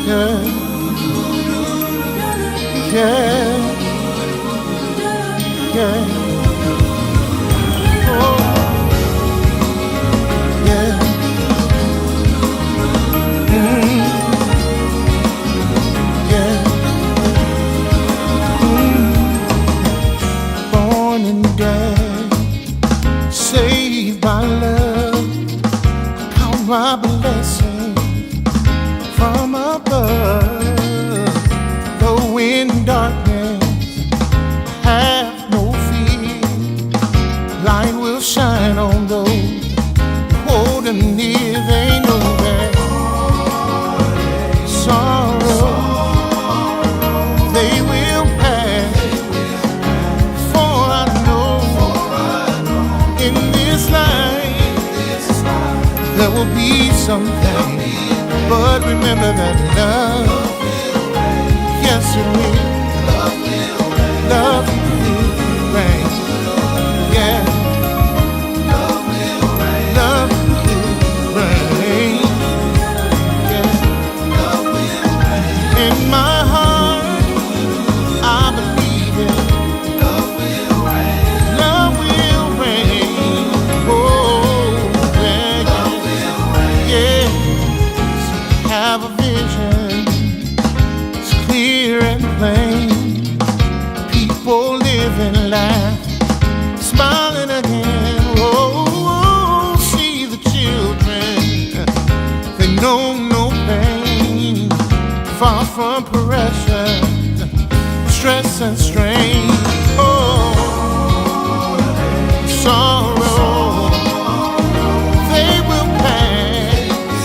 yeah, yeah, yeah. Oh, yeah. Yeah. Born and dead, saved by love, count my blessings from above. Though in darkness, have no fear. Light will shine on those holding near. They know that sorrow they will pass. For I know in this life there will be something. But remember that love, yes it will. Love will reign. Yeah. Love will reign. Yeah. In my heart, I believe it. Love will reign. Love will reign. Oh, yeah, yeah. Have a vision, it's clear and plain. People living life, smiling again. Oh, see the children, they know no pain. Far from pressure, stress and strain. Oh, sorrow, they will pass.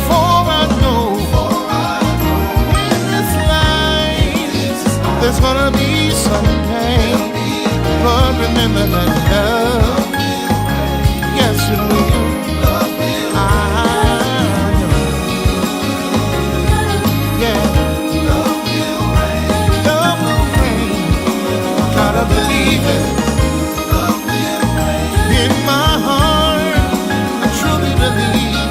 For I know in this life there's gonna be some pain. But remember that love, yes it will. I know. Yeah. Love will reign. Gotta believe it. In my heart, I truly believe.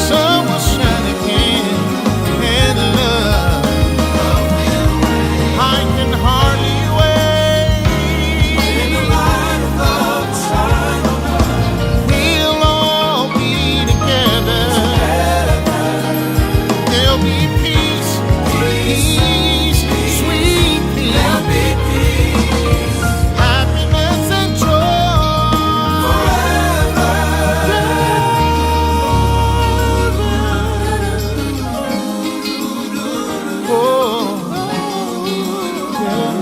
Sun will shine again, and love, I can hardly wait. We'll all be together. There'll be peace, peace, sweet peace, happiness and joy forever. Oh, yeah.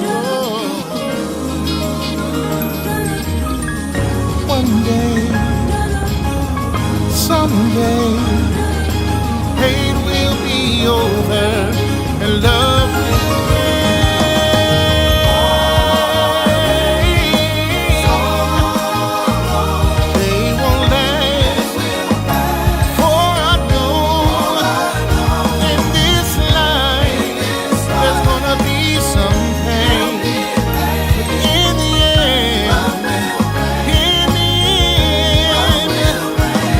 One day, someday, hate will be over and love will reign. They won't last, for I know in this life there's gonna be some pain. But in the end,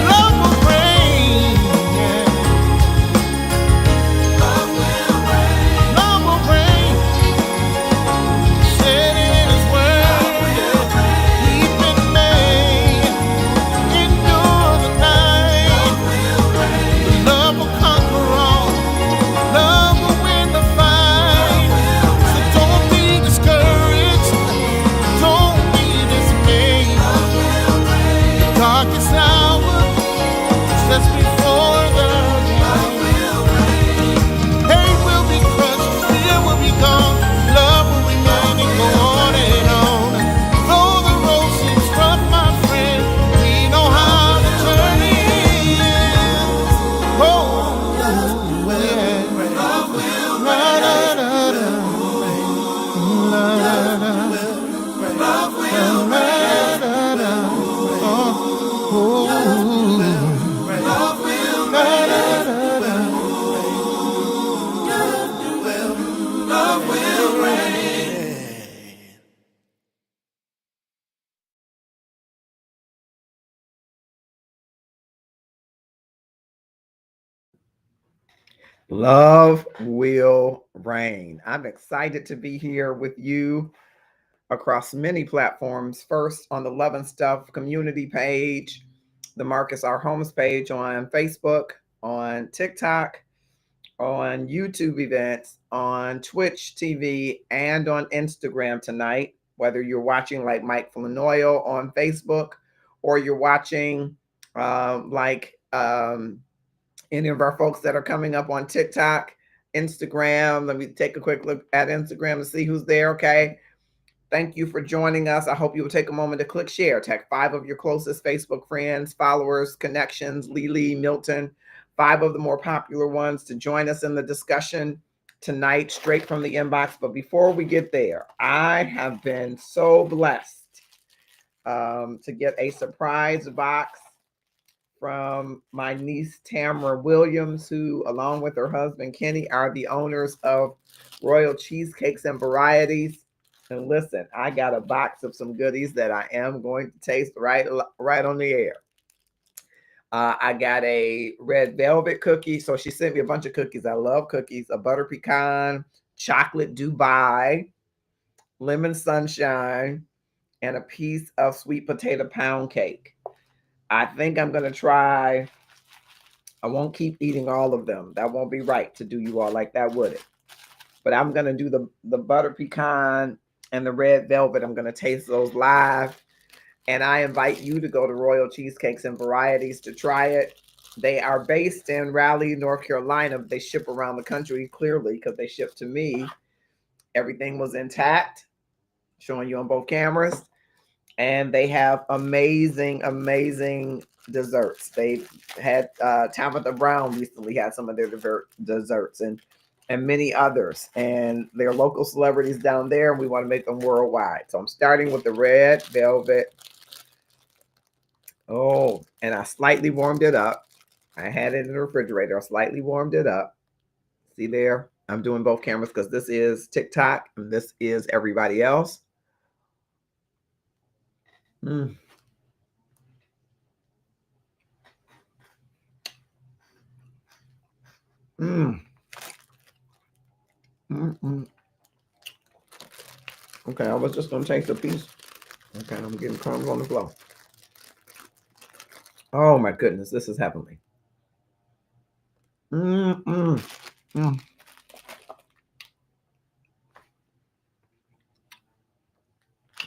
love will reign. Yeah. Love will reign. Said it in His word. We've been made. Endure the night. Love will conquer all. Love will win the fight. So don't be discouraged. Don't be dismayed. The darkest hour just before the light. Hate will be crushed, fear will be gone, love will remain and go on and on. Though the road seems rough, my friend, we know how the journey ends. Oh, yeah. Love will reign. Love will reign. Love will reign. I'm excited to be here with you across many platforms. First, on the Love and Stuff community page, the Marcus R. Holmes page on Facebook, on TikTok, on YouTube events, on Twitch TV, and on Instagram tonight. Whether you're watching like Mike Flanoyo on Facebook or you're watching any of our folks that are coming up on TikTok, Instagram. Let me take a quick look at Instagram and see who's there. Okay. Thank you for joining us. I hope you will take a moment to click share. Tag 5 of your closest Facebook friends, followers, connections, Lily, Milton, 5 of the more popular ones to join us in the discussion tonight, straight from the inbox. But before we get there, I have been so blessed to get a surprise box from my niece Tamara Williams, who, along with her husband Kenny, are the owners of Royal Cheesecakes and Varieties. And listen, I got a box of some goodies that I am going to taste right on the air. I got a red velvet cookie. So she sent me a bunch of cookies. I love cookies. A butter pecan, chocolate Dubai, lemon sunshine, and a piece of sweet potato pound cake. I think I'm going to try. I won't keep eating all of them. That won't be right to do you all like that, would it? But I'm going to do the butter pecan and the red velvet. I'm going to taste those live. And I invite you to go to Royal Cheesecakes and Varieties to try it. They are based in Raleigh, North Carolina. But they ship around the country, clearly, because they ship to me. Everything was intact, showing you on both cameras. And they have amazing, amazing desserts. They've had Tabitha Brown recently had some of their desserts and many others. And they're local celebrities down there, and we want to make them worldwide. So I'm starting with the red velvet. Oh, and I slightly warmed it up. I had it in the refrigerator. I slightly warmed it up. See there? I'm doing both cameras because this is TikTok and this is everybody else. Mm. Mm. Mm-mm. Okay, I was just going to taste a piece. Okay, I'm getting crumbs on the floor. Oh my goodness, this is heavenly. Mm-mm. Mm.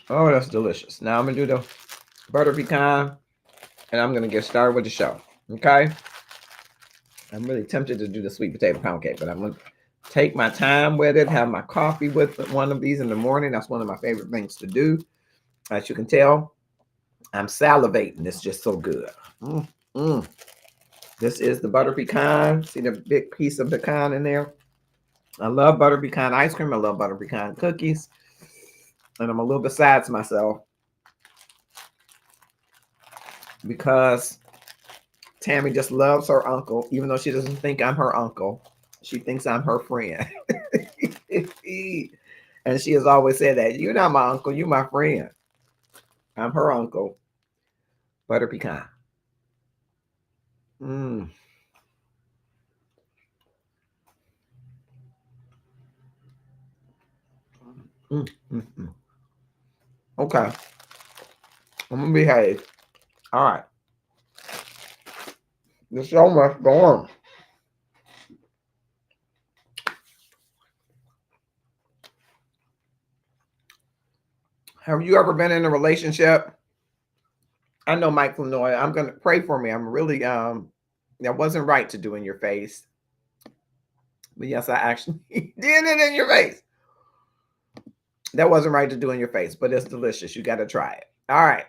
Oh, that's delicious. Now I'm going to do the butter pecan and I'm going to get started with the show. Okay? I'm really tempted to do the sweet potato pound cake, but I'm going to take my time with it, have my coffee with one of these in the morning. That's one of my favorite things to do. As you can tell, I'm salivating. It's just so good. Mm-mm. This is the butter pecan. See the big piece of pecan in there? I love butter pecan ice cream. I love butter pecan cookies. And I'm a little besides myself because Tammy just loves her uncle, even though she doesn't think I'm her uncle. She thinks I'm her friend. And she has always said that. You're not my uncle, you're my friend. I'm her uncle. Butter pecan. Mm. Mm, mm, mm. Okay. I'm going to behave. All right. The show must go on. Have you ever been in a relationship? I know Mike Flanoy. I'm going to pray for me. I'm really, that wasn't right to do in your face. But yes, I actually did it in your face. That wasn't right to do in your face, but it's delicious. You got to try it. All right.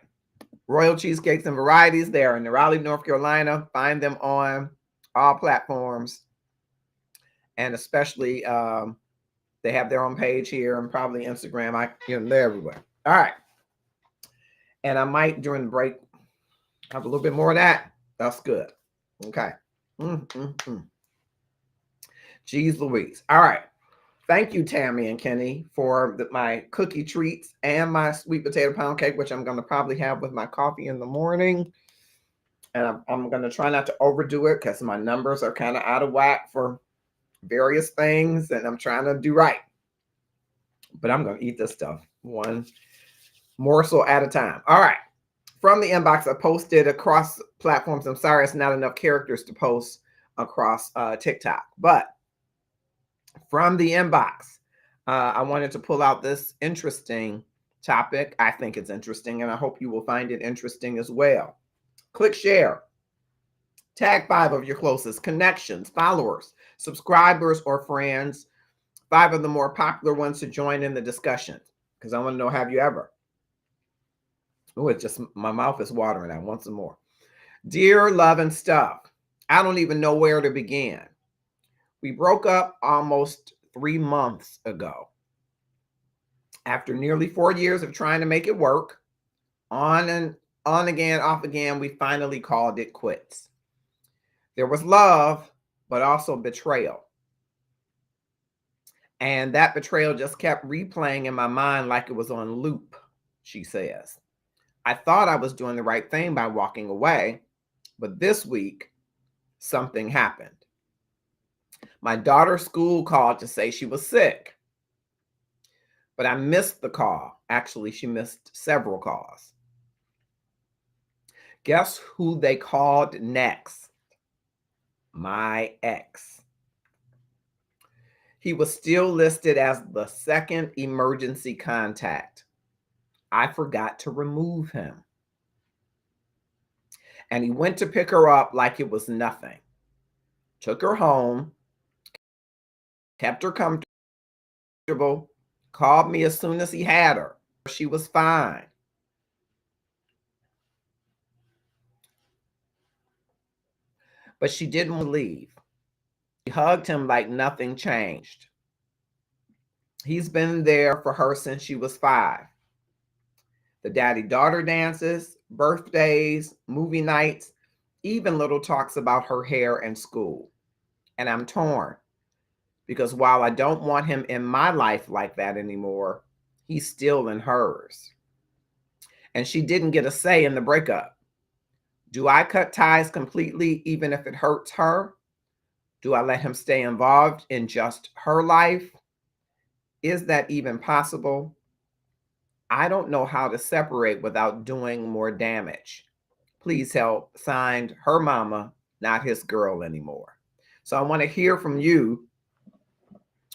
Royal Cheesecakes and Varieties. They are in Raleigh, North Carolina. Find them on all platforms. And especially, they have their own page here and probably Instagram. They're everywhere. All right. And I might, during the break, have a little bit more of that. That's good. Okay. Jeez Louise. All right. Thank you, Tammy and Kenny, for my cookie treats and my sweet potato pound cake, which I'm going to probably have with my coffee in the morning. And I'm going to try not to overdo it because my numbers are kind of out of whack for various things, and I'm trying to do right. But I'm going to eat this stuff one morsel at a time. All right. From the inbox, I posted across platforms. I'm sorry, it's not enough characters to post across TikTok. But from the inbox, I wanted to pull out this interesting topic. I think it's interesting, and I hope you will find it interesting as well. Click share. Tag 5 of your closest connections, followers, subscribers, or friends. 5 of the more popular ones to join in the discussion, because I want to know, have you ever? Oh, it's just, my mouth is watering. I want some more. Dear Love and Stuff, I don't even know where to begin. We broke up almost 3 months ago. After nearly 4 years of trying to make it work, on and on again, off again, we finally called it quits. There was love, but also betrayal. And that betrayal just kept replaying in my mind like it was on loop, she says. I thought I was doing the right thing by walking away, but this week, something happened. My daughter's school called to say she was sick, but I missed the call. Actually, she missed several calls. Guess who they called next? My ex. He was still listed as the second emergency contact. I forgot to remove him. And he went to pick her up like it was nothing. Took her home, kept her comfortable, called me as soon as he had her. She was fine. But she didn't leave. She hugged him like nothing changed. He's been there for her since she was 5. The daddy-daughter dances, birthdays, movie nights, even little talks about her hair and school. And I'm torn, because while I don't want him in my life like that anymore, he's still in hers. And she didn't get a say in the breakup. Do I cut ties completely, even if it hurts her? Do I let him stay involved in just her life? Is that even possible? I don't know how to separate without doing more damage. Please help. Signed, her mama, not his girl anymore. So I want to hear from you.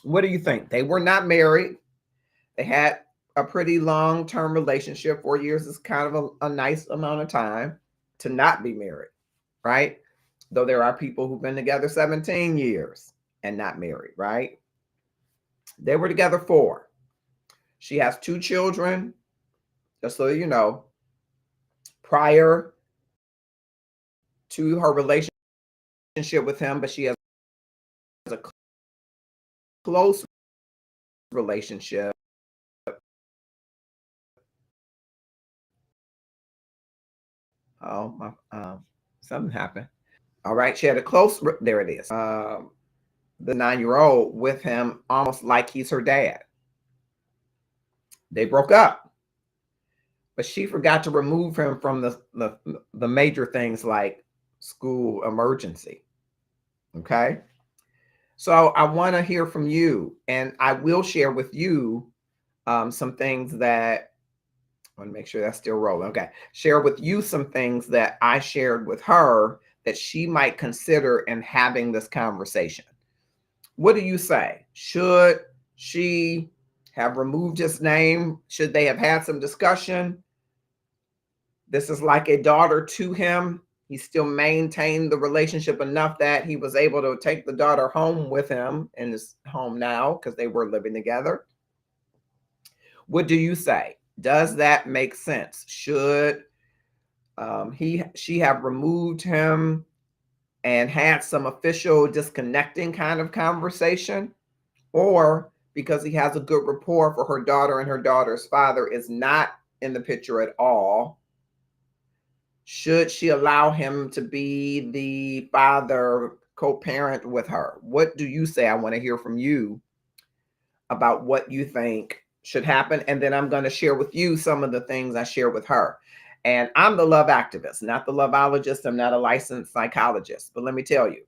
What do you think? They were not married. They had a pretty long-term relationship. 4 years is kind of a nice amount of time to not be married, right? Though there are people who've been together 17 years and not married, right? They were together 4. She has 2 children, just so you know, prior to her relationship with him, but she has a close relationship. Oh, something happened. All right, she had a close, there it is. The 9-year-old with him, almost like he's her dad. They broke up, but she forgot to remove him from the major things like school emergency. Okay. So I want to hear from you, and I will share with you some things that I want to make sure that's still rolling. Okay. Share with you some things that I shared with her that she might consider in having this conversation. What do you say? Should she have removed his name? Should they have had some discussion? This is like a daughter to him. He still maintained the relationship enough that he was able to take the daughter home with him in his home now because they were living together. What do you say? Does that make sense? Should she have removed him and had some official disconnecting kind of conversation? Or because he has a good rapport for her daughter and her daughter's father is not in the picture at all, should she allow him to be the father co-parent with her? What do you say? I want to hear from you about what you think should happen. And then I'm going to share with you some of the things I share with her. And I'm the love activist, not the loveologist. I'm not a licensed psychologist. But let me tell you,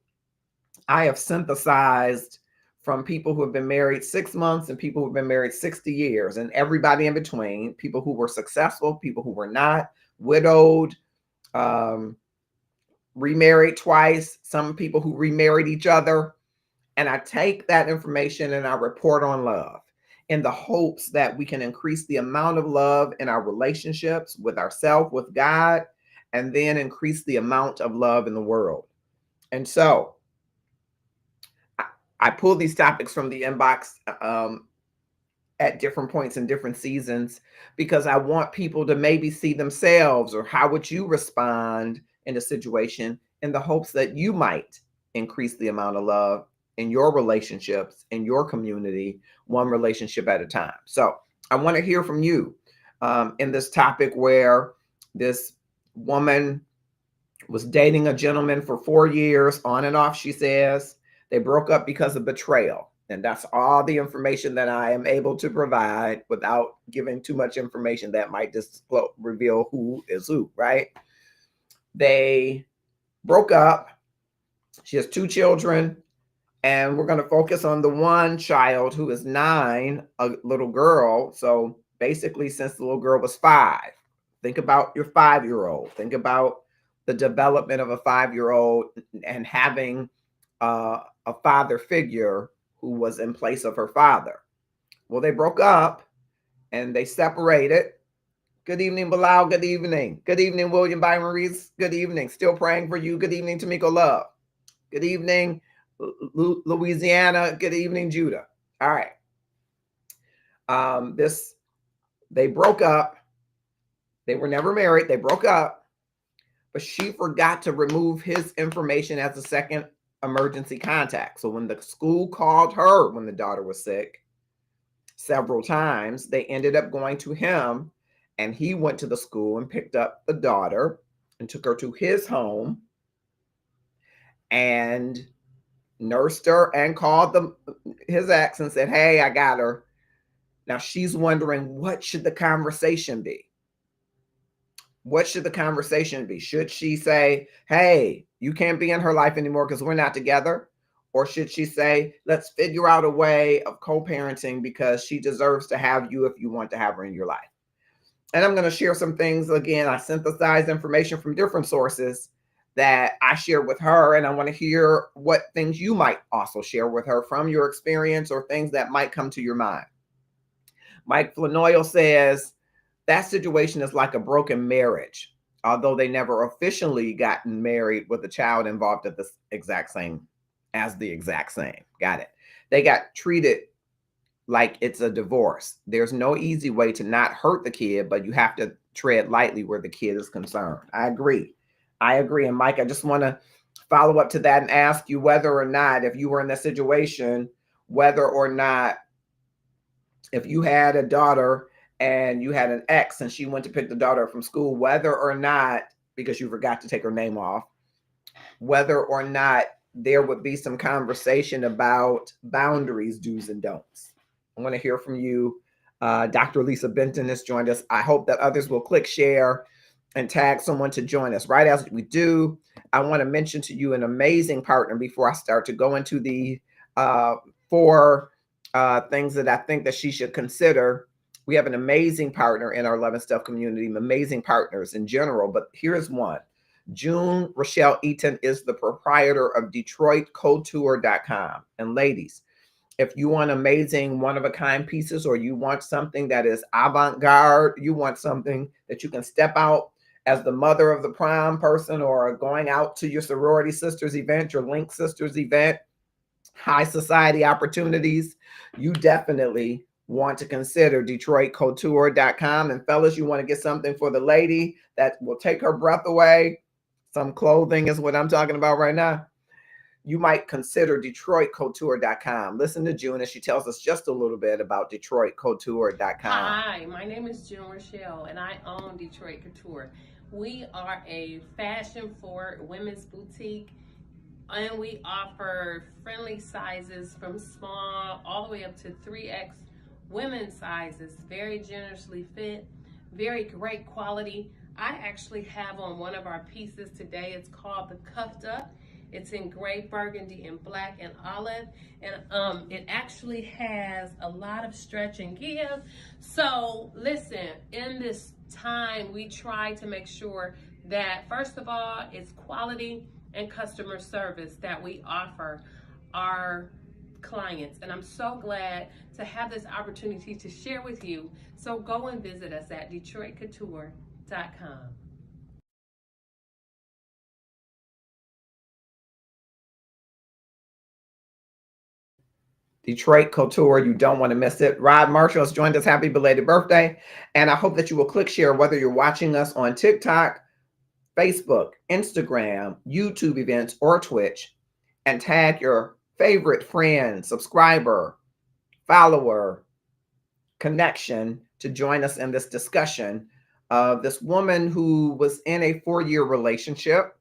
I have synthesized from people who have been married 6 months and people who have been married 60 years and everybody in between, people who were successful, people who were not, widowed, um, remarried twice, some people who remarried each other. And I take that information and I report on love in the hopes that we can increase the amount of love in our relationships with ourselves, with God, and then increase the amount of love in the world. And so I pull these topics from the inbox at different points in different seasons because I want people to maybe see themselves or how would you respond in a situation in the hopes that you might increase the amount of love in your relationships, in your community, one relationship at a time. So I want to hear from you in this topic where this woman was dating a gentleman for 4 years, on and off, she says. They broke up because of betrayal. And that's all the information that I am able to provide without giving too much information that might just reveal who is who, right? They broke up. She has 2 children. And we're going to focus on the one child who is 9, a little girl. So basically, since the little girl was 5, think about your 5-year-old. Think about the development of a 5-year-old and having a father figure who was in place of her father. Well, they broke up and they separated. Good evening, Bilal. Good evening. Good evening, William Byron Reeves. Good evening. Still praying for you. Good evening, Tamiko Love. Good evening, Louisiana. Good evening, Judah. All right. They broke up. They were never married. They broke up, but she forgot to remove his information as a second emergency contact. So when the school called her when the daughter was sick several times, they ended up going to him, and he went to the school and picked up the daughter and took her to his home and nursed her and called his ex and said, "Hey, I got her." Now she's wondering, what should the conversation be? What should the conversation be? Should she say, "Hey, you can't be in her life anymore because we're not together"? Or should she say, "Let's figure out a way of co-parenting because she deserves to have you if you want to have her in your life"? And I'm going to share some things. Again, I synthesize information from different sources that I share with her, and I want to hear what things you might also share with her from your experience or things that might come to your mind. Mike Flanoyle says, that situation is like a broken marriage, although they never officially gotten married with a child involved at the exact same. Got it. They got treated like it's a divorce. There's no easy way to not hurt the kid, but you have to tread lightly where the kid is concerned. I agree. And Mike, I just want to follow up to that and ask you whether or not, if you were in that situation, whether or not, if you had a daughter and you had an ex and she went to pick the daughter up from school, whether or not, because you forgot to take her name off, whether or not there would be some conversation about boundaries, do's and don'ts. I want to hear from you. Dr. Lisa Benton has joined us. I hope that others will click share and tag someone to join us. Right as we do, I want to mention to you an amazing partner before I start to go into the 4 things that I think that she should consider. We have an amazing partner in our Love and Stuff community, amazing partners in general, but here's one. June Rochelle Eaton is the proprietor of DetroitCouture.com. And ladies, if you want amazing one-of-a-kind pieces, or you want something that is avant-garde, you want something that you can step out as the mother of the prom person or going out to your sorority sisters event, your Link Sisters event, high society opportunities, you definitely want to consider DetroitCouture.com. And fellas, you want to get something for the lady that will take her breath away. Some clothing is what I'm talking about right now. You might consider DetroitCouture.com. Listen to June as she tells us just a little bit about DetroitCouture.com. Hi, my name is June Rochelle, and I own Detroit Couture. We are a fashion-forward women's boutique, and we offer friendly sizes from small all the way up to 3X women's sizes, very generously fit, very great quality. I actually have on one of our pieces today. It's called the Cuffed Up. It's in gray, burgundy, and black and olive. And it actually has a lot of stretch and give. So listen, in this time, we try to make sure that first of all, it's quality and customer service that we offer our clients. And I'm so glad to have this opportunity to share with you. So go and visit us at DetroitCouture.com. Detroit Couture. You don't want to miss it. Rod Marshall has joined us. Happy belated birthday. And I hope that you will click share whether you're watching us on TikTok, Facebook, Instagram, YouTube events, or Twitch, and tag your favorite friend, subscriber, follower, connection to join us in this discussion of this woman who was in a 4-year relationship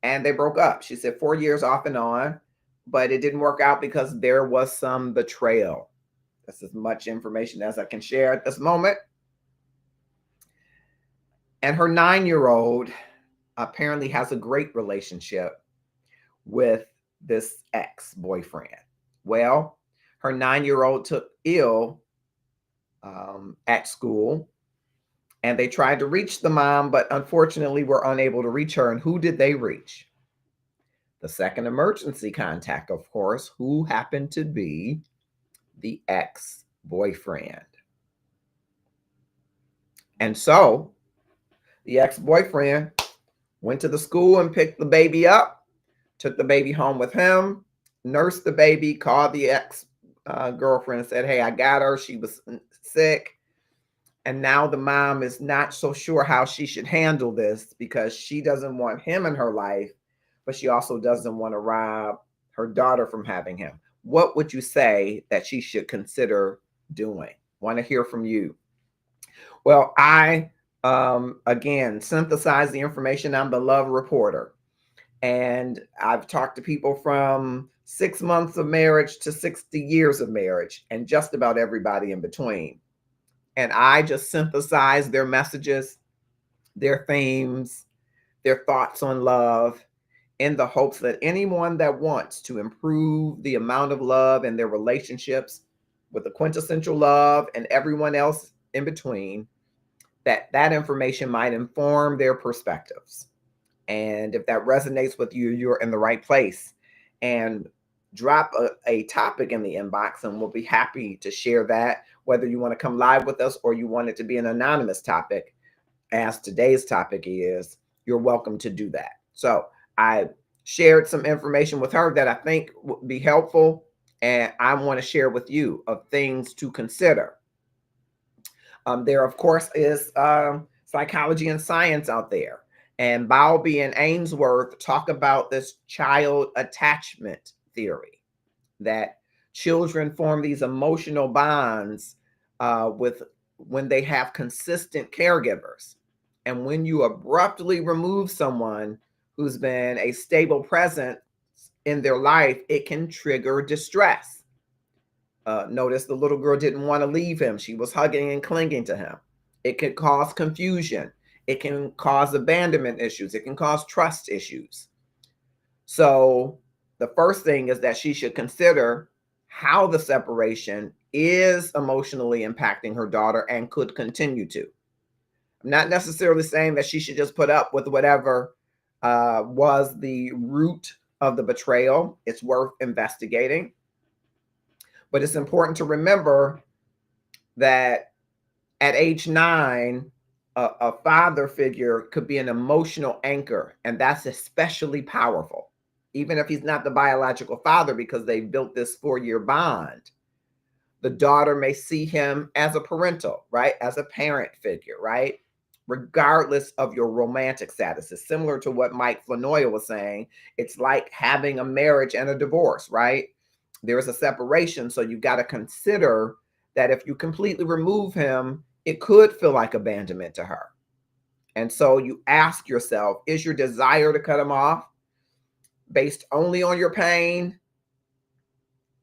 and they broke up. She said 4 years off and on, but it didn't work out because there was some betrayal. That's as much information as I can share at this moment. And her 9-year-old apparently has a great relationship with this ex-boyfriend. Well, her 9-year-old took ill at school, and they tried to reach the mom, but unfortunately were unable to reach her. And who did they reach? The second emergency contact, of course, who happened to be the ex-boyfriend. And so the ex-boyfriend went to the school and picked the baby up, took the baby home with him, nursed the baby, called the ex-girlfriend and said, hey, I got her. She was sick. And now the mom is not so sure how she should handle this because she doesn't want him in her life, but she also doesn't want to rob her daughter from having him. What would you say that she should consider doing? Want to hear from you. Well, I, again, synthesize the information. I'm the love reporter. And I've talked to people from 6 months of marriage to 60 years of marriage and just about everybody in between. And I just synthesize their messages, their themes, their thoughts on love in the hopes that anyone that wants to improve the amount of love in their relationships with the quintessential love and everyone else in between, that information might inform their perspectives. And if that resonates with you, you're in the right place. And drop a topic in the inbox and we'll be happy to share that, whether you want to come live with us or you want it to be an anonymous topic, as today's topic is, you're welcome to do that. So I shared some information with her that I think would be helpful, and I want to share with you of things to consider. There, of course, is psychology and science out there. And Bowlby and Ainsworth talk about this child attachment theory, that children form these emotional bonds with when they have consistent caregivers. And when you abruptly remove someone who's been a stable presence in their life, it can trigger distress. Notice the little girl didn't want to leave him. She was hugging and clinging to him. It could cause confusion. It can cause abandonment issues. It can cause trust issues. So the first thing is that she should consider how the separation is emotionally impacting her daughter and could continue to. I'm not necessarily saying that she should just put up with whatever was the root of the betrayal. It's worth investigating. But it's important to remember that at age 9, a father figure could be an emotional anchor, and that's especially powerful, even if he's not the biological father, because they built this 4-year bond. The daughter may see him as a parental, right? As a parent figure, right? Regardless of your romantic status. It's similar to what Mike Flanoia was saying. It's like having a marriage and a divorce, right? There's a separation, so you've got to consider that if you completely remove him, it could feel like abandonment to her. And so you ask yourself, is your desire to cut him off based only on your pain?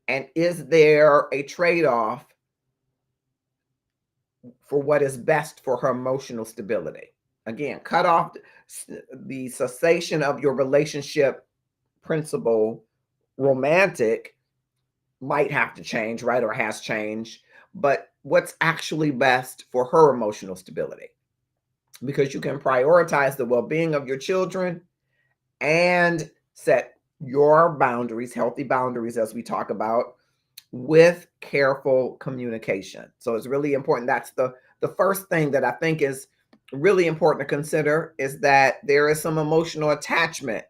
And is there a trade-off for what is best for her emotional stability? Again, cut off the cessation of your relationship principle romantic might have to change, right? Or has changed, but what's actually best for her emotional stability? Because you can prioritize the well-being of your children and set your boundaries, healthy boundaries, as we talk about, with careful communication. So it's really important. That's the first thing that I think is really important to consider, is that there is some emotional attachment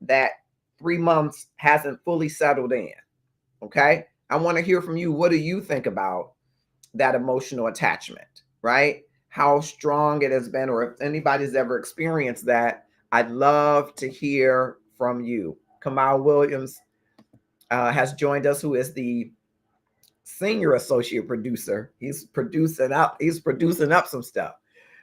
that 3 months hasn't fully settled in. Okay. I want to hear from you. What do you think about that emotional attachment, right? How strong it has been, or if anybody's ever experienced that, I'd love to hear from you. Kamal Williams has joined us, who is the senior associate producer. He's producing up some stuff.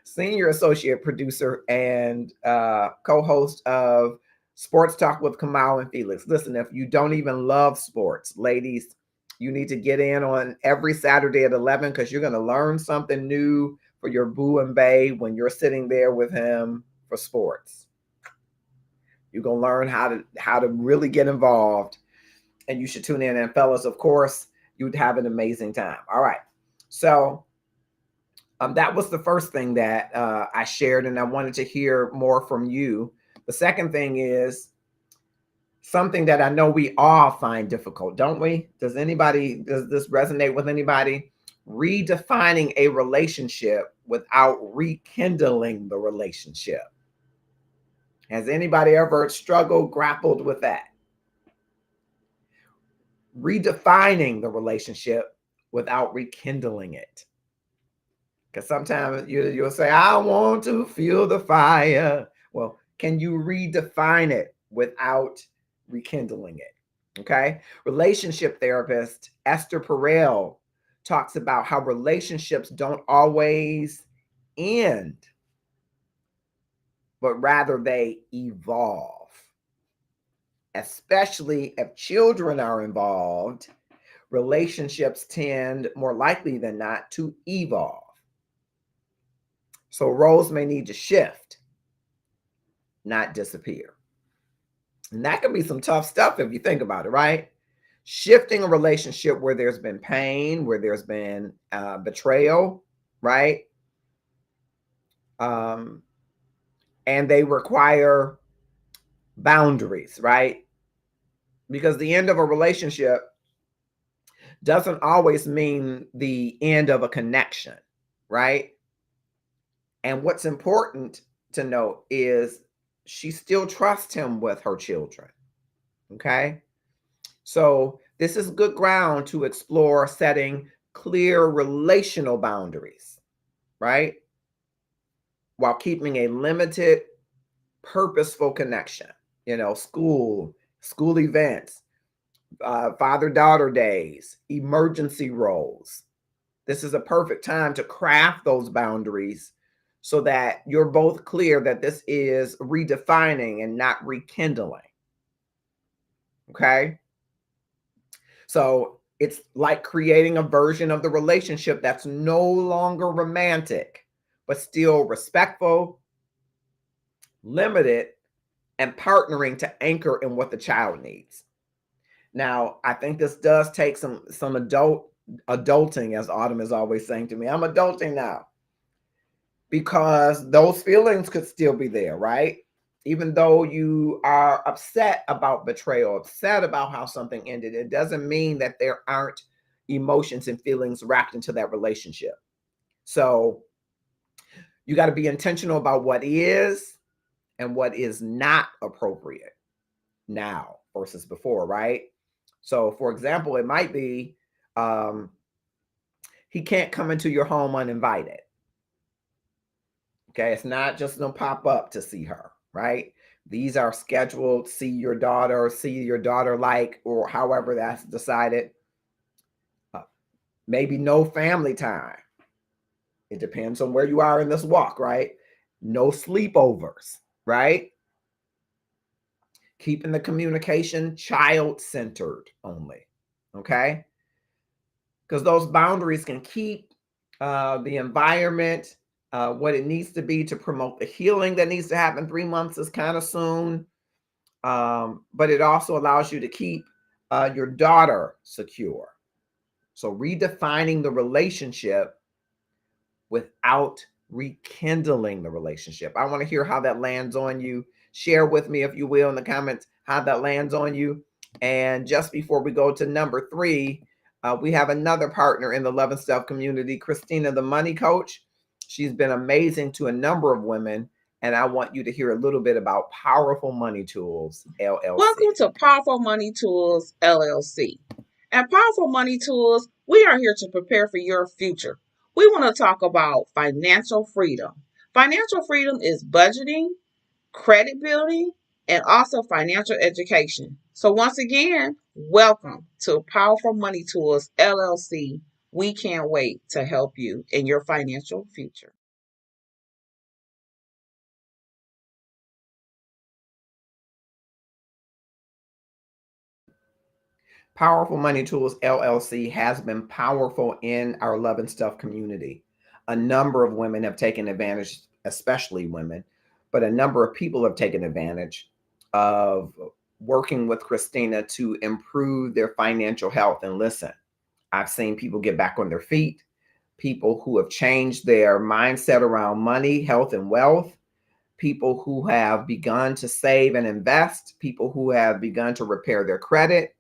Senior associate producer and co-host of Sports Talk with Kamal and Felix. Listen, if you don't even love sports, ladies, you need to get in on every Saturday at 11, because you're going to learn something new for your boo and bae when you're sitting there with him for sports. You're going to learn how to really get involved, and you should tune in. And fellas, of course, you'd have an amazing time. All right. So that was the first thing that I shared, and I wanted to hear more from you. The second thing is something that I know we all find difficult, don't we? Does this resonate with anybody? Redefining a relationship without rekindling the relationship. Has anybody ever struggled, grappled with that? Redefining the relationship without rekindling it. Because sometimes you'll say, I want to feel the fire. Well, can you redefine it without rekindling it? Okay. Relationship therapist Esther Perel talks about how relationships don't always end, but rather they evolve. Especially if children are involved, relationships tend more likely than not to evolve. So roles may need to shift, not disappear. And that can be some tough stuff if you think about it, right? Shifting a relationship where there's been pain, where there's been betrayal, right? And they require boundaries, right? Because the end of a relationship doesn't always mean the end of a connection, right? And what's important to note is she still trusts him with her children. Okay. So this is good ground to explore setting clear relational boundaries, right? While keeping a limited, purposeful connection. School events, father-daughter days, emergency roles. This is a perfect time to craft those boundaries so that you're both clear that this is redefining and not rekindling. Okay? So it's like creating a version of the relationship that's no longer romantic, but still respectful, limited, and partnering to anchor in what the child needs. Now, I think this does take some adulting, as Autumn is always saying to me. I'm adulting now, because those feelings could still be there, right? Even though you are upset about betrayal, upset about how something ended, it doesn't mean that there aren't emotions and feelings wrapped into that relationship. So you got to be intentional about what is and what is not appropriate now versus before, right? So, for example, it might be he can't come into your home uninvited. Okay, it's not just no pop up to see her, right? These are scheduled, see your daughter like, or however that's decided. Maybe no family time. It depends on where you are in this walk, right? No sleepovers, right? Keeping the communication child-centered only, okay? Because those boundaries can keep the environment what it needs to be to promote the healing that needs to happen. 3 months is kind of soon. but it also allows you to keep your daughter secure. So redefining the relationship without rekindling the relationship. I want to hear how that lands on you. Share with me, if you will, in the comments how that lands on you. And just before we go to number 3, we have another partner in the Love and Stuff community, Christina, the money coach. She's been amazing to a number of women. And I want you to hear a little bit about Powerful Money Tools, LLC. Welcome to Powerful Money Tools, LLC. At Powerful Money Tools, we are here to prepare for your future. We want to talk about financial freedom. Financial freedom is budgeting, credit building, and also financial education. So once again, welcome to Powerful Money Tools, LLC. We can't wait to help you in your financial future. Powerful Money Tools LLC has been powerful in our Love and Stuff community. A number of women have taken advantage, especially women, but a number of people have taken advantage of working with Christina to improve their financial health. And listen, I've seen people get back on their feet, people who have changed their mindset around money, health, and wealth, people who have begun to save and invest, people who have begun to repair their credit.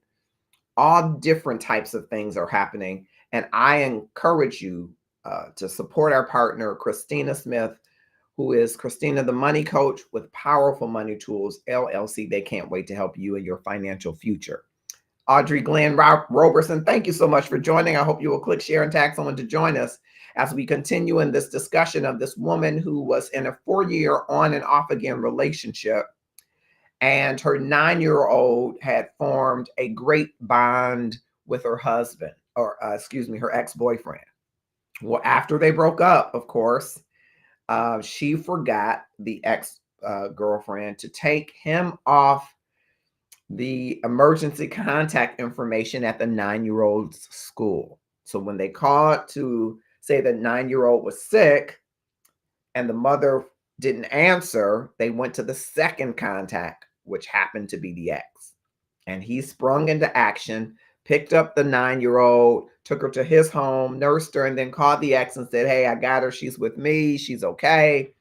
All different types of things are happening. And I encourage you to support our partner, Christina Smith, who is Christina, the money coach with Powerful Money Tools, LLC. They can't wait to help you in your financial future. Audrey Glenn Roberson, thank you so much for joining. I hope you will click, share, and tag someone to join us as we continue in this discussion of this woman who was in a 4-year on and off again relationship. And her 9-year-old had formed a great bond with her husband, or her ex-boyfriend. Well, after they broke up, of course, she forgot the ex-girlfriend to take him off the emergency contact information at the 9-year-old's school. So when they called to say that 9-year-old was sick and the mother didn't answer, they went to the second contact, which happened to be the ex. And he sprung into action, picked up the 9-year-old, took her to his home, nursed her, and then called the ex and said, hey, I got her. She's with me. She's okay.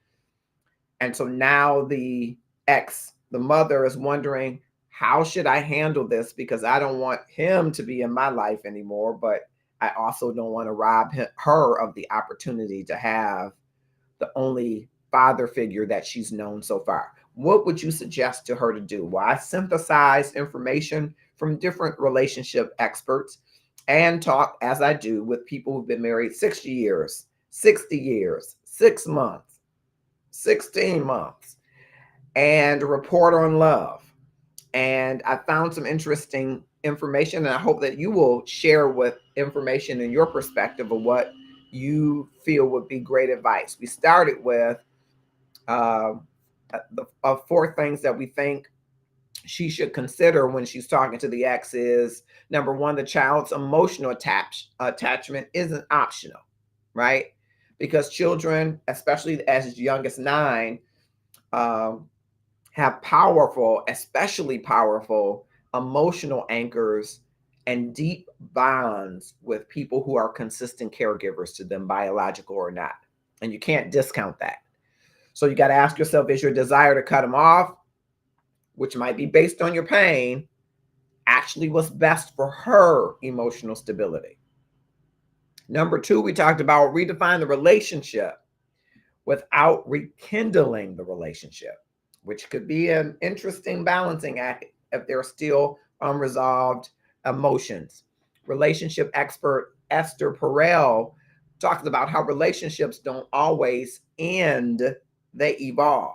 And so now the ex, the mother, is wondering, how should I handle this? Because I don't want him to be in my life anymore, but I also don't want to rob her of the opportunity to have the only father figure that she's known so far. What would you suggest to her to do? Well, I synthesize information from different relationship experts and talk, as I do, with people who've been married 60 years, 60 years, 6 months, 16 months, and report on love. And I found some interesting information, and I hope that you will share with information in your perspective of what you feel would be great advice. We started with the 4 things that we think she should consider when she's talking to the ex is, number 1, the child's emotional attachment isn't optional, right? Because children, especially as young as 9, have powerful, especially powerful emotional anchors and deep bonds with people who are consistent caregivers to them, biological or not. And you can't discount that. So you got to ask yourself, is your desire to cut them off, which might be based on your pain, actually what's best for her emotional stability? Number 2, we talked about redefine the relationship without rekindling the relationship, which could be an interesting balancing act if there are still unresolved emotions. Relationship expert Esther Perel talks about how relationships don't always end, they evolve.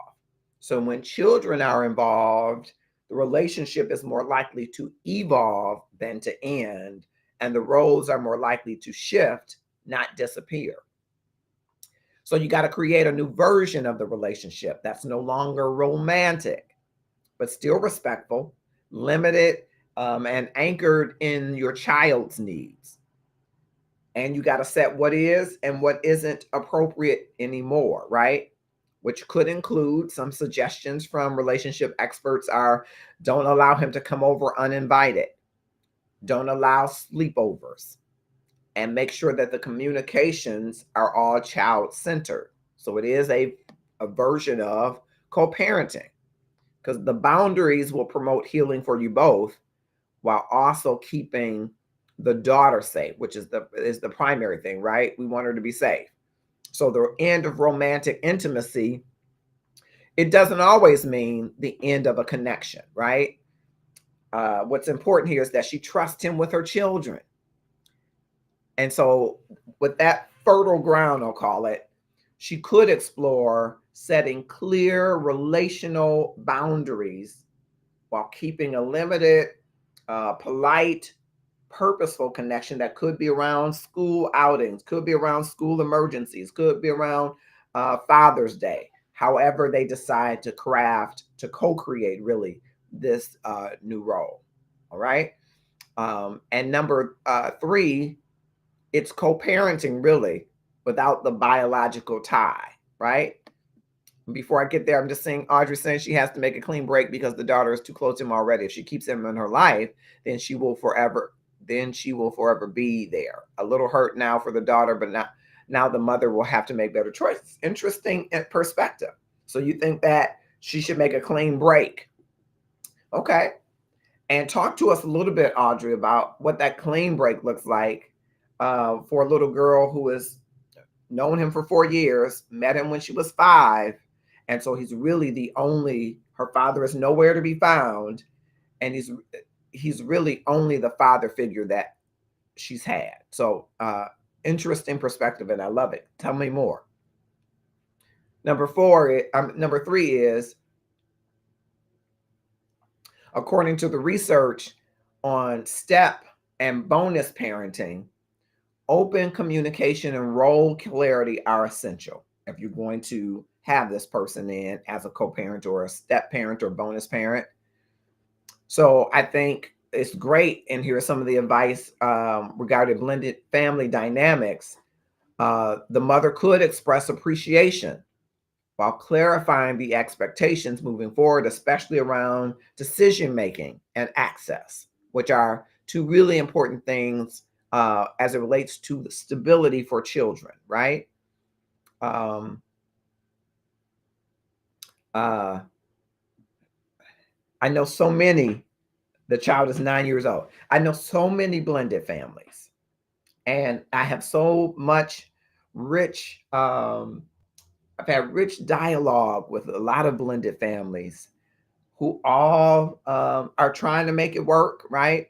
So when children are involved, the relationship is more likely to evolve than to end, and the roles are more likely to shift, not disappear. So you got to create a new version of the relationship that's no longer romantic, but still respectful, limited, and anchored in your child's needs. And you got to set what is and what isn't appropriate anymore, right? which could include some suggestions from relationship experts are: don't allow him to come over uninvited, don't allow sleepovers, and make sure that the communications are all child-centered. So it is a version of co-parenting, because the boundaries will promote healing for you both while also keeping the daughter safe, which is the primary thing, right? We want her to be safe. So the end of romantic intimacy, it doesn't always mean the end of a connection, right? What's important here is that she trusts him with her children. And so with that fertile ground, I'll call it, she could explore setting clear relational boundaries while keeping a limited, polite, purposeful connection that could be around school outings, could be around school emergencies, could be around Father's Day, however they decide to craft, to co-create really this new role. All right. And number 3, it's co-parenting really without the biological tie, right? Before I get there, I'm just saying, Audrey saying she has to make a clean break because the daughter is too close to him already. If she keeps him in her life, then she will forever be there. A little hurt now for the daughter, but now the mother will have to make better choices. Interesting perspective. So you think that she should make a clean break. Okay. And talk to us a little bit, Audrey, about what that clean break looks like for a little girl who has known him for 4 years, met him when she was 5. And so he's really her father is nowhere to be found. And he's really only the father figure that she's had. So interesting perspective, and I love it. Tell me more. Number 3 is, according to the research on step and bonus parenting, open communication and role clarity are essential if you're going to have this person in as a co-parent or a step parent or bonus parent. So I think it's great. And here's some of the advice regarding blended family dynamics. The mother could express appreciation while clarifying the expectations moving forward, especially around decision-making and access, which are 2 really important things as it relates to the stability for children, right? I know so many, the child is 9 years old. I know so many blended families, and I have so much rich, I've had rich dialogue with a lot of blended families who all are trying to make it work, right?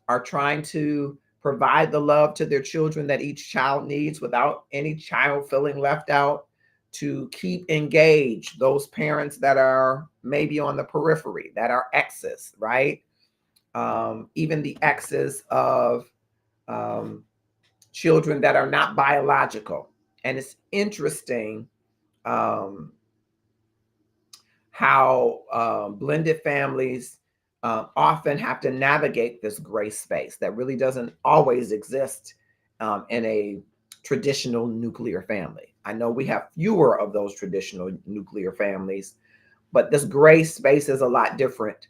Are trying to provide the love to their children that each child needs without any child feeling left out, to keep engaged those parents that are maybe on the periphery, that are exes, right? Even the exes of children that are not biological. And it's interesting how blended families often have to navigate this gray space that really doesn't always exist in a traditional nuclear family. I know we have fewer of those traditional nuclear families, but this gray space is a lot different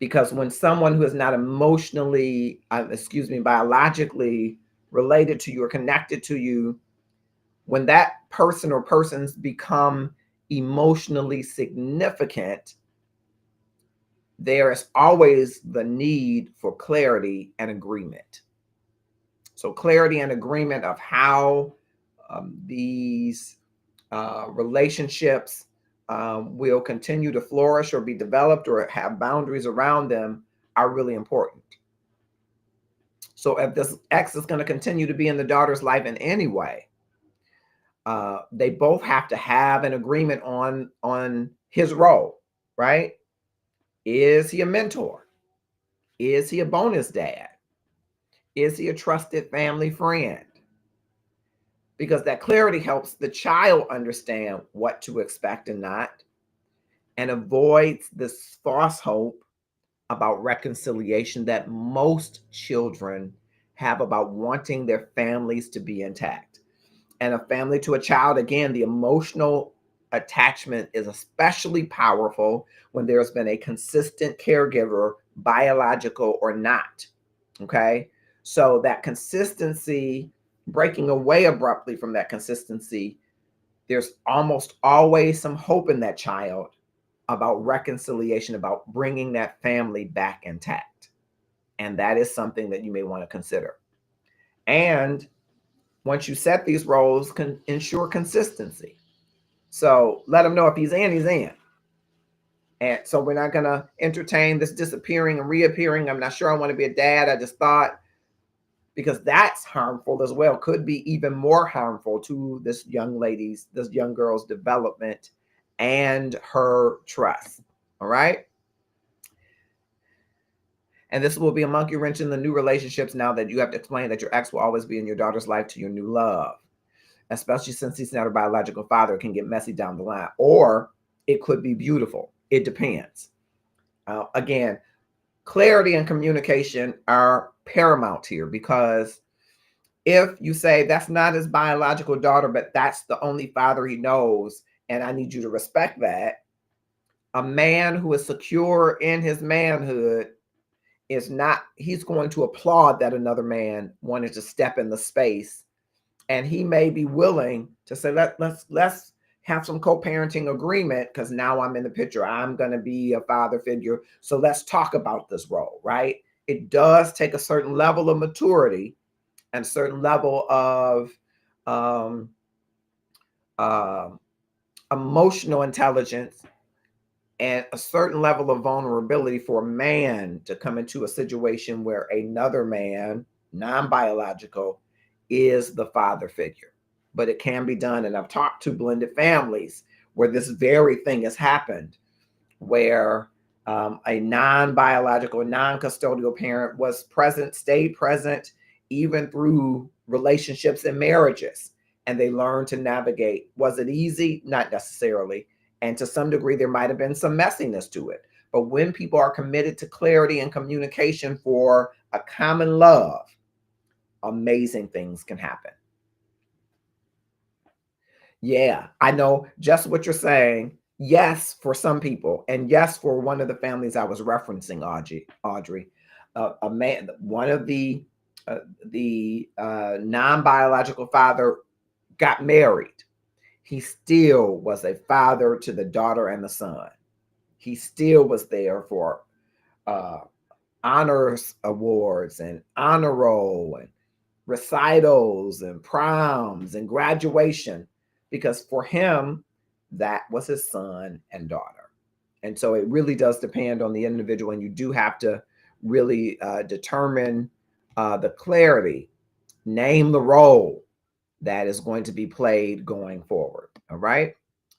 because when someone who is not emotionally, biologically related to you or connected to you, when that person or persons become emotionally significant, there is always the need for clarity and agreement. So clarity and agreement of how these relationships will continue to flourish or be developed or have boundaries around them are really important. So if this ex is going to continue to be in the daughter's life in any way, they both have to have an agreement on his role, right? Is he a mentor? Is he a bonus dad? Is he a trusted family friend? Because that clarity helps the child understand what to expect and not, and avoids this false hope about reconciliation that most children have about wanting their families to be intact. And a family to a child, again, the emotional attachment is especially powerful when there's been a consistent caregiver, biological or not. Okay. So that consistency, breaking away abruptly from that consistency, there's almost always some hope in that child about reconciliation, about bringing that family back intact. And that is something that you may want to consider. And once you set these roles, can ensure consistency. So let him know if he's in, he's in. And so we're not going to entertain this disappearing and reappearing. I'm not sure I want to be a dad. I just thought, because that's harmful as well, could be even more harmful to this young girl's development and her trust. All right. And this will be a monkey wrench in the new relationships now that you have to explain that your ex will always be in your daughter's life to your new love, especially since he's not a biological father. It can get messy down the line, or it could be beautiful. It depends. Again, clarity and communication are paramount here, because if you say that's not his biological daughter, but that's the only father he knows, and I need you to respect that, a man who is secure in his manhood is not, he's going to applaud that another man wanted to step in the space, and he may be willing to say, let's have some co-parenting agreement, because now I'm in the picture. I'm going to be a father figure. So let's talk about this role, right? It does take a certain level of maturity and a certain level of emotional intelligence and a certain level of vulnerability for a man to come into a situation where another man, non-biological, is the father figure. But it can be done. And I've talked to blended families where this very thing has happened, where a non-biological, non-custodial parent was present, stayed present, even through relationships and marriages. And they learned to navigate. Was it easy? Not necessarily. And to some degree, there might have been some messiness to it. But when people are committed to clarity and communication for a common love, amazing things can happen. Yeah, I know just what you're saying. Yes, for some people, and yes, for one of the families I was referencing, Audrey, a man, one of the non-biological father got married. He still was a father to the daughter and the son. He still was there for honors awards and honor roll and recitals and proms and graduation, because for him, that was his son and daughter. And so it really does depend on the individual, and you do have to really determine the clarity, name the role that is going to be played going forward. All right.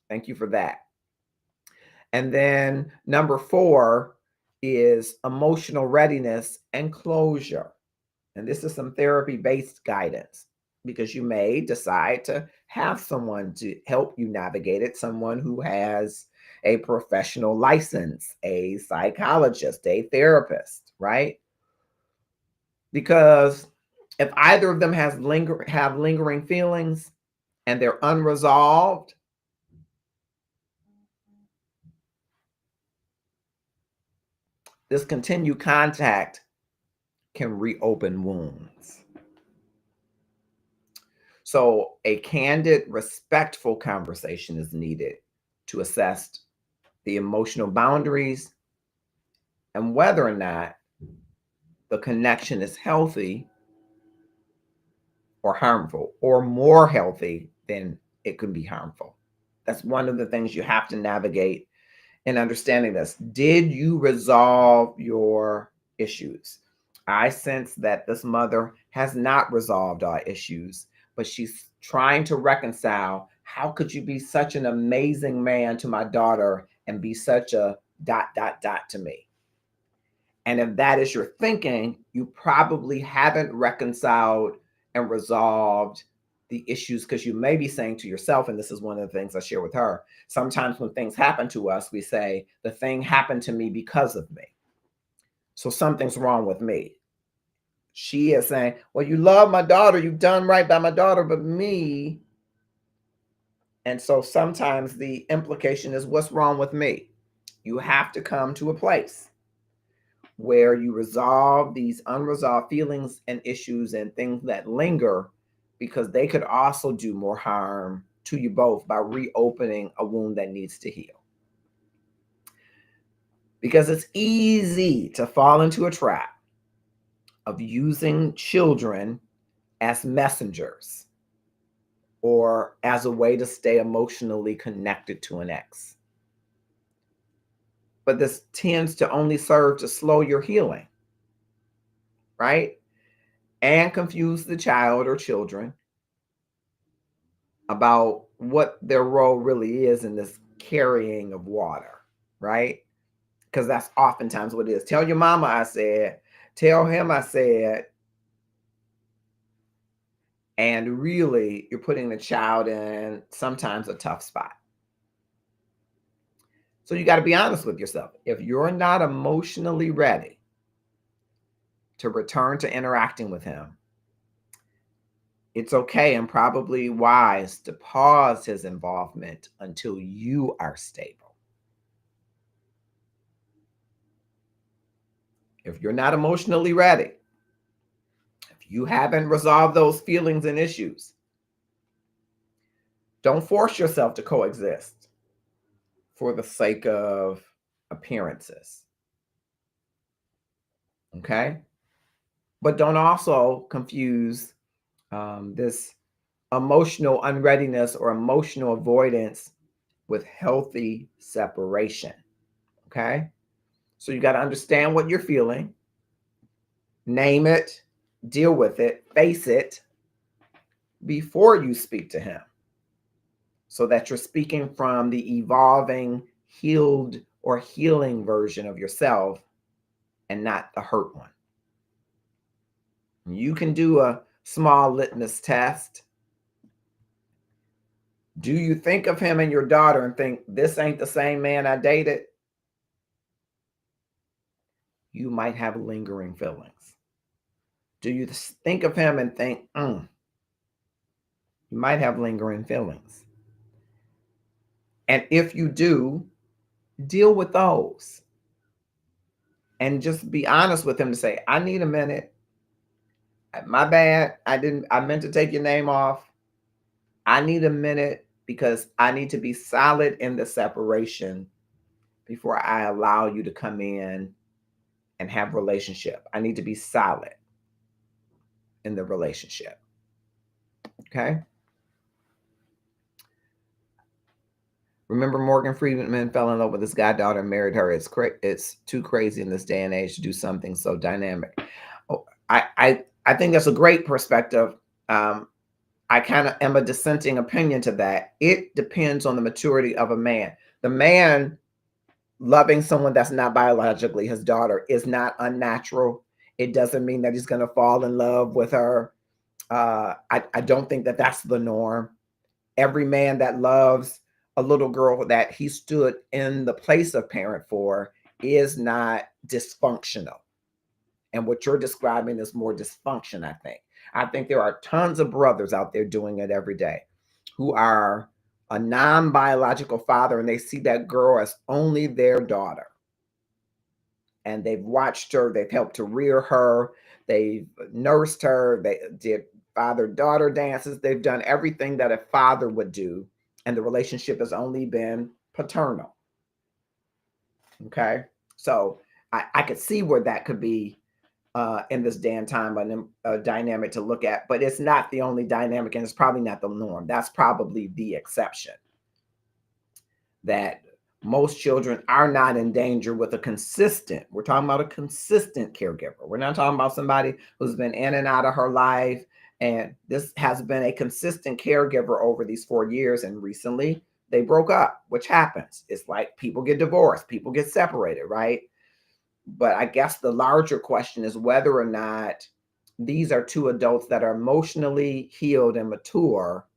Thank you for that. And then number 4 is emotional readiness and closure. And this is some therapy-based guidance, because you may decide to have someone to help you navigate it, someone who has a professional license, a psychologist, a therapist, right? Because if either of them have lingering feelings and they're unresolved, this continued contact can reopen wounds. So a candid, respectful conversation is needed to assess the emotional boundaries and whether or not the connection is healthy or harmful, or more healthy than it can be harmful. That's one of the things you have to navigate in understanding this. Did you resolve your issues? I sense that this mother has not resolved our issues, but she's trying to reconcile. How could you be such an amazing man to my daughter and be such a ... to me? And if that is your thinking, you probably haven't reconciled and resolved the issues, because you may be saying to yourself, and this is one of the things I share with her, sometimes when things happen to us, we say, the thing happened to me because of me. So something's wrong with me. She is saying, well, you love my daughter, you've done right by my daughter, but me, And so sometimes the implication is, what's wrong with me? You have to come to a place where you resolve these unresolved feelings and issues and things that linger, because they could also do more harm to you both by reopening a wound that needs to heal. Because it's easy to fall into a trap of using children as messengers or as a way to stay emotionally connected to an ex. But this tends to only serve to slow your healing, right? And confuse the child or children about what their role really is in this carrying of water, right? Because that's oftentimes what it is. Tell your mama I said, tell him I said. And really, you're putting the child in sometimes a tough spot. So you got to be honest with yourself. If you're not emotionally ready to return to interacting with him, it's okay and probably wise to pause his involvement until you are stable. If you're not emotionally ready, if you haven't resolved those feelings and issues, don't force yourself to coexist for the sake of appearances. Okay? But don't also confuse this emotional unreadiness or emotional avoidance with healthy separation. Okay? So you got to understand what you're feeling, name it, deal with it, face it before you speak to him, so that you're speaking from the evolving, healed, or healing version of yourself and not the hurt one. You can do a small litmus test. Do you think of him and your daughter and think, this ain't the same man I dated? You might have lingering feelings. Do you think of him and think, you might have lingering feelings? And if you do, deal with those. And just be honest with him to say, I need a minute. My bad. I meant to take your name off. I need a minute because I need to be solid in the separation before I allow you to come in and have a relationship. I need to be solid in the relationship. Okay? Remember, Morgan Freeman fell in love with his goddaughter and married her. It's too crazy in this day and age to do something so dynamic. Oh, I think that's a great perspective. I kind of am a dissenting opinion to that. It depends on the maturity of a man. The man loving someone that's not biologically his daughter is not unnatural. It doesn't mean that he's going to fall in love with her. I don't think that that's the norm. Every man that loves a little girl that he stood in the place of parent for is not dysfunctional. And what you're describing is more dysfunction, I think. I think there are tons of brothers out there doing it every day who are a non-biological father and they see that girl as only their daughter. And they've watched her, they've helped to rear her, they've nursed her, they did father-daughter dances, they've done everything that a father would do, and the relationship has only been paternal. Okay? So I could see where that could be in this day and time a dynamic to look at, but it's not the only dynamic and it's probably not the norm. That's probably the exception. That most children are not in danger with we're talking about a consistent caregiver. We're not talking about somebody who's been in and out of her life. And this has been a consistent caregiver over these 4 years. And recently they broke up, which happens. It's like people get divorced, people get separated, right? But I guess the larger question is whether or not these are two adults that are emotionally healed and mature.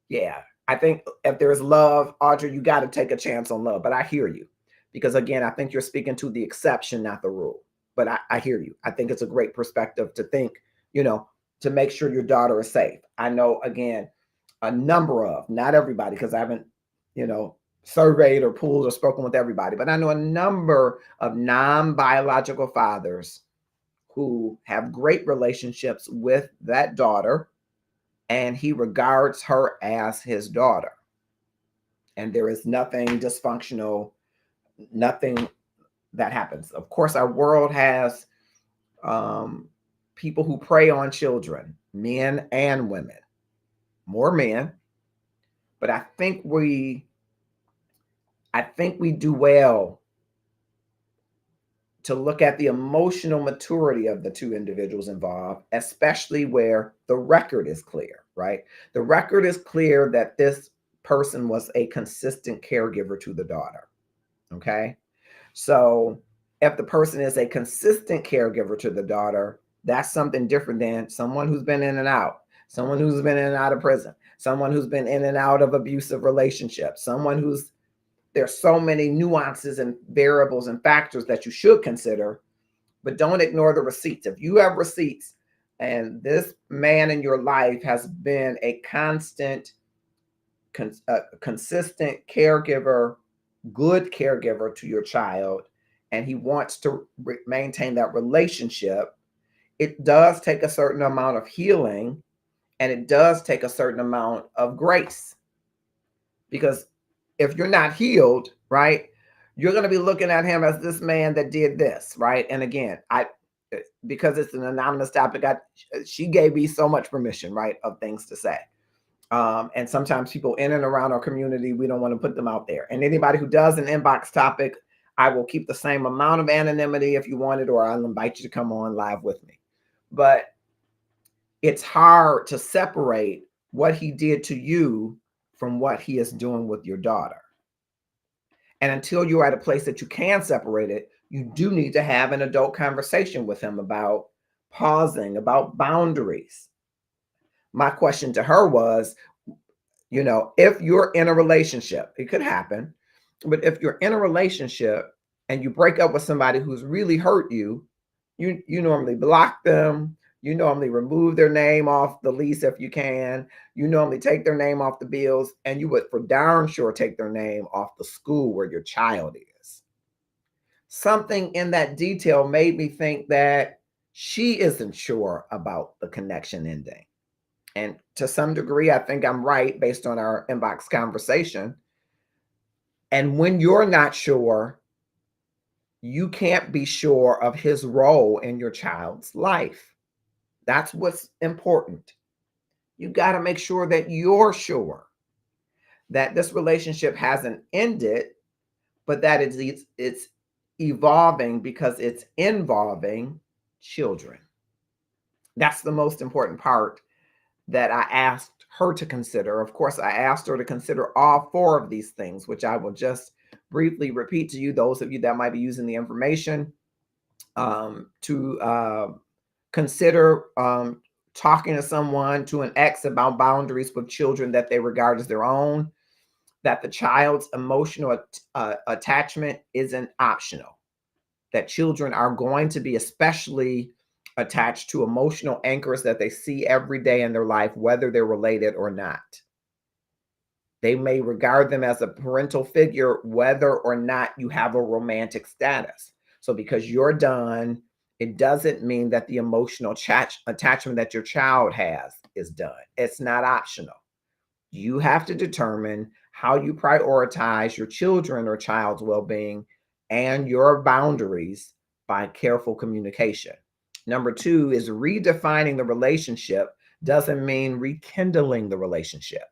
Yeah, I think if there's love, Audrey, you got to take a chance on love. But I hear you. Because again, I think you're speaking to the exception, not the rule. But I hear you. I think it's a great perspective to think, to make sure your daughter is safe. I know, again, a number of, not everybody, because I haven't, surveyed or pooled or spoken with everybody, but I know a number of non-biological fathers who have great relationships with that daughter, and he regards her as his daughter. And there is nothing dysfunctional, nothing that happens. Of course, our world has people who prey on children, men and women, more men. But I think we do well to look at the emotional maturity of the two individuals involved, especially where the record is clear, right? The record is clear that this person was a consistent caregiver to the daughter. Okay. So if the person is a consistent caregiver to the daughter, that's something different than someone who's been in and out, someone who's been in and out of prison, someone who's been in and out of abusive relationships, someone who's, there's so many nuances and variables and factors that you should consider, but don't ignore the receipts. If you have receipts and this man in your life has been a consistent caregiver, good caregiver to your child, and he wants to maintain that relationship, it does take a certain amount of healing, and it does take a certain amount of grace. Because if you're not healed, right, you're going to be looking at him as this man that did this, right? And again, because it's an anonymous topic, she gave me so much permission, right, of things to say. And sometimes people in and around our community, we don't want to put them out there. And anybody who does an inbox topic, I will keep the same amount of anonymity if you want it, or I'll invite you to come on live with me. But it's hard to separate what he did to you from what he is doing with your daughter. And until you're at a place that you can separate it, you do need to have an adult conversation with him about pausing, about boundaries. My question to her was, if you're in a relationship, it could happen, but if you're in a relationship and you break up with somebody who's really hurt you, you normally block them. You normally remove their name off the lease if you can. You normally take their name off the bills, and you would for darn sure take their name off the school where your child is. Something in that detail made me think that she isn't sure about the connection ending. And to some degree, I think I'm right based on our inbox conversation. And when you're not sure, you can't be sure of his role in your child's life. That's what's important. You got to make sure that you're sure that this relationship hasn't ended, but that it's evolving because it's involving children. That's the most important part that I asked her to consider. Of course, I asked her to consider all four of these things, which I will just briefly repeat to you, those of you that might be using the information, to consider talking to someone, to an ex, about boundaries with children that they regard as their own, that the child's emotional attachment isn't optional, that children are going to be especially attached to emotional anchors that they see every day in their life, whether they're related or not. They may regard them as a parental figure, whether or not you have a romantic status. So because you're done, it doesn't mean that the emotional attachment that your child has is done. It's not optional. You have to determine how you prioritize your children or child's well-being and your boundaries by careful communication. Number two is redefining the relationship doesn't mean rekindling the relationship.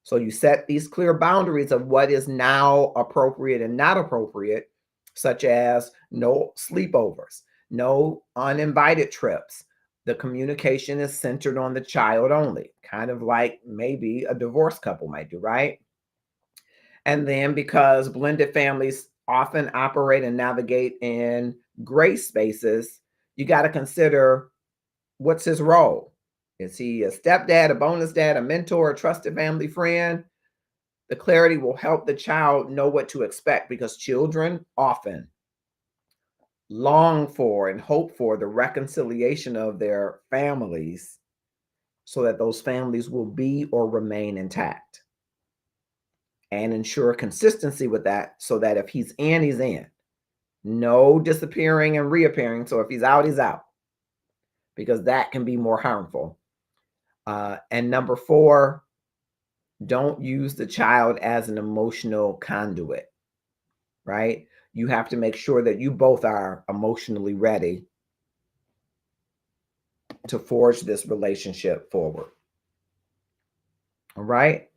So you set these clear boundaries of what is now appropriate and not appropriate, such as no sleepovers, no uninvited trips. The communication is centered on the child only, kind of like maybe a divorced couple might do, right? And then because blended families often operate and navigate in gray spaces, you got to consider, what's his role? Is he a stepdad, a bonus dad, a mentor, a trusted family friend? The clarity will help the child know what to expect, because children often long for and hope for the reconciliation of their families so that those families will be or remain intact, and ensure consistency with that so that if he's in, he's in. No disappearing and reappearing. So if he's out, he's out, because that can be more harmful. And number 4, don't use the child as an emotional conduit, right? You have to make sure that you both are emotionally ready to forge this relationship forward. All right.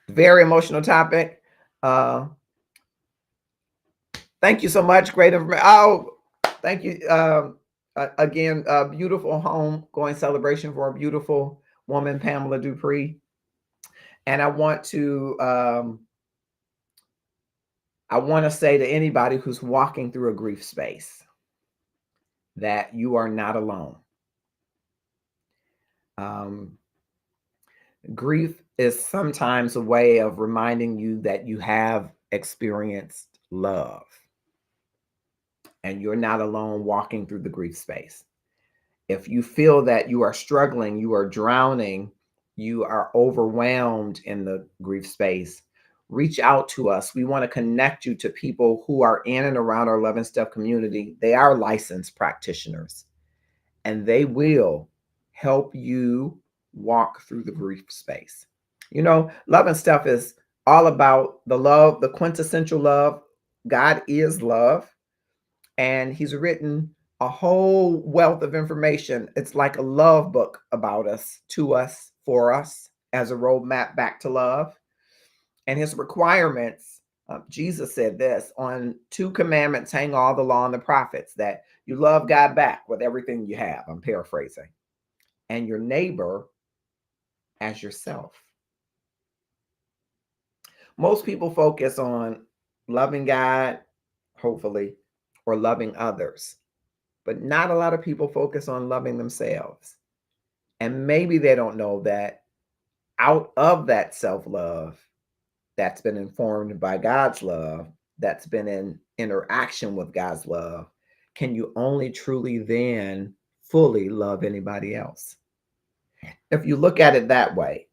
Very emotional topic. Thank you so much. Great information. Oh, thank you. Again, a beautiful home going celebration for a beautiful woman, Pamela Dupree. And I want to say to anybody who's walking through a grief space that you are not alone. Grief is sometimes a way of reminding you that you have experienced love, and you're not alone walking through the grief space. If you feel that you are struggling, you are drowning, you are overwhelmed in the grief space, reach out to us. We want to connect you to people who are in and around our Love and Stuff community. They are licensed practitioners, and they will help you walk through the grief space. You know, Love and Stuff is all about the love, the quintessential love. God is love, and he's written a whole wealth of information. It's like a love book about us, to us, for us, as a roadmap back to love. And his requirements, Jesus said this, on 2 commandments hang all the law and the prophets, that you love God back with everything you have. I'm paraphrasing. And your neighbor as yourself. Most people focus on loving God, hopefully, or loving others, but not a lot of people focus on loving themselves. And maybe they don't know that out of that self-love that's been informed by God's love, that's been in interaction with God's love, can you only truly then fully love anybody else? If you look at it that way,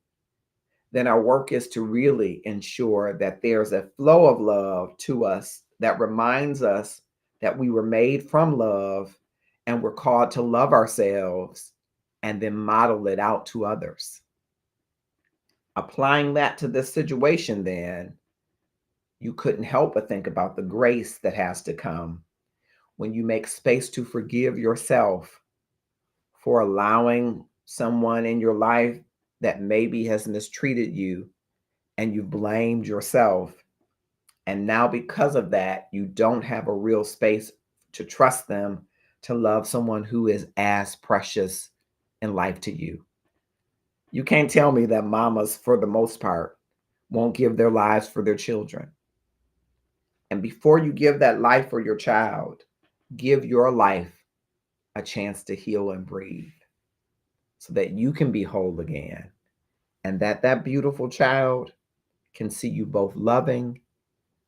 then our work is to really ensure that there's a flow of love to us that reminds us that we were made from love and we're called to love ourselves and then model it out to others. Applying that to this situation, then, you couldn't help but think about the grace that has to come when you make space to forgive yourself for allowing someone in your life that maybe has mistreated you, and you blamed yourself. And now, because of that, you don't have a real space to trust them to love someone who is as precious in life to you. You can't tell me that mamas, for the most part, won't give their lives for their children. And before you give that life for your child, give your life a chance to heal and breathe so that you can be whole again, and that beautiful child can see you both loving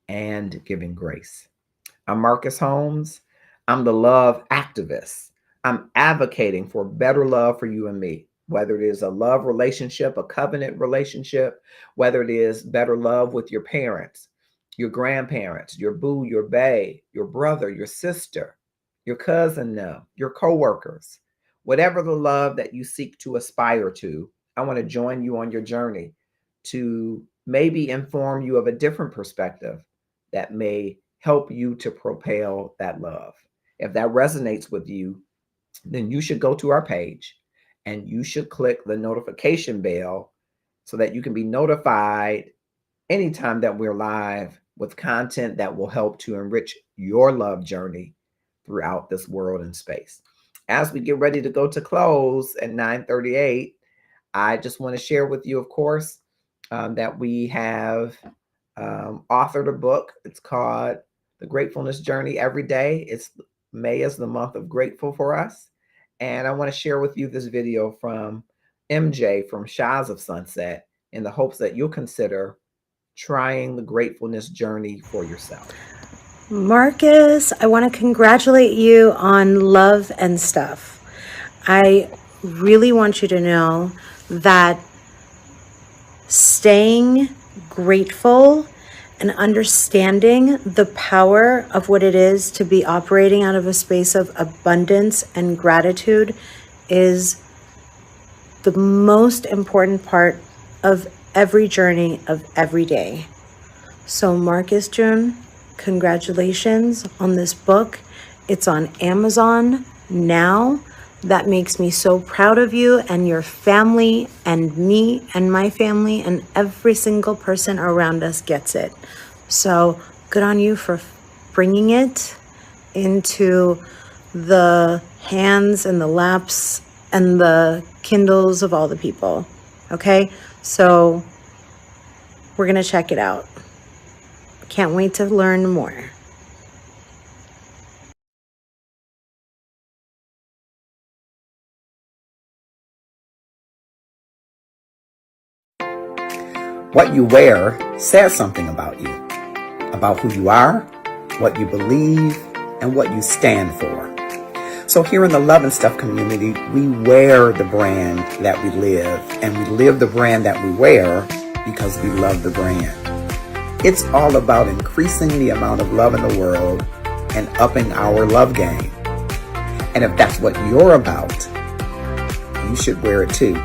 and giving grace. I'm Marcus Holmes. I'm the love activist. I'm advocating for better love for you and me, whether it is a love relationship, a covenant relationship, whether it is better love with your parents, your grandparents, your boo, your bae, your brother, your sister, your cousin, your coworkers, whatever the love that you seek to aspire to. I want to join you on your journey to maybe inform you of a different perspective that may help you to propel that love. If that resonates with you, then you should go to our page and you should click the notification bell so that you can be notified anytime that we're live with content that will help to enrich your love journey throughout this world and space. As we get ready to go to close at 9:38, I just want to share with you, of course, that we have authored a book. It's called The Gratefulness Journey Every Day. May is the month of grateful for us. And I want to share with you this video from MJ from Shies of Sunset in the hopes that you'll consider trying the gratefulness journey for yourself. Marcus, I want to congratulate you on Love and Stuff. I really want you to know that staying grateful and understanding the power of what it is to be operating out of a space of abundance and gratitude is the most important part of every journey of every day. So Marcus June, congratulations on this book. It's on Amazon now. That makes me so proud of you and your family and me and my family, and every single person around us gets it. So good on you for bringing it into the hands and the laps and the Kindles of all the people. Okay, so we're gonna check it out. Can't wait to learn more. What you wear says something about you, about who you are, what you believe, and what you stand for. So here in the Love and Stuff community, we wear the brand that we live, and we live the brand that we wear because we love the brand. It's all about increasing the amount of love in the world and upping our love game. And if that's what you're about, you should wear it too.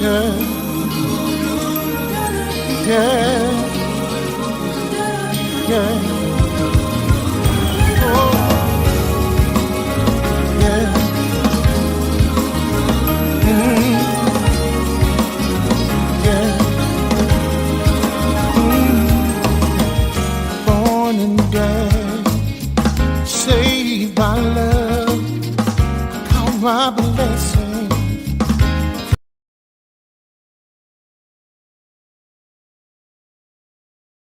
Yeah, yeah, yeah. Oh, yeah. Mm, yeah. Born and bred, saved by love, count my blessings.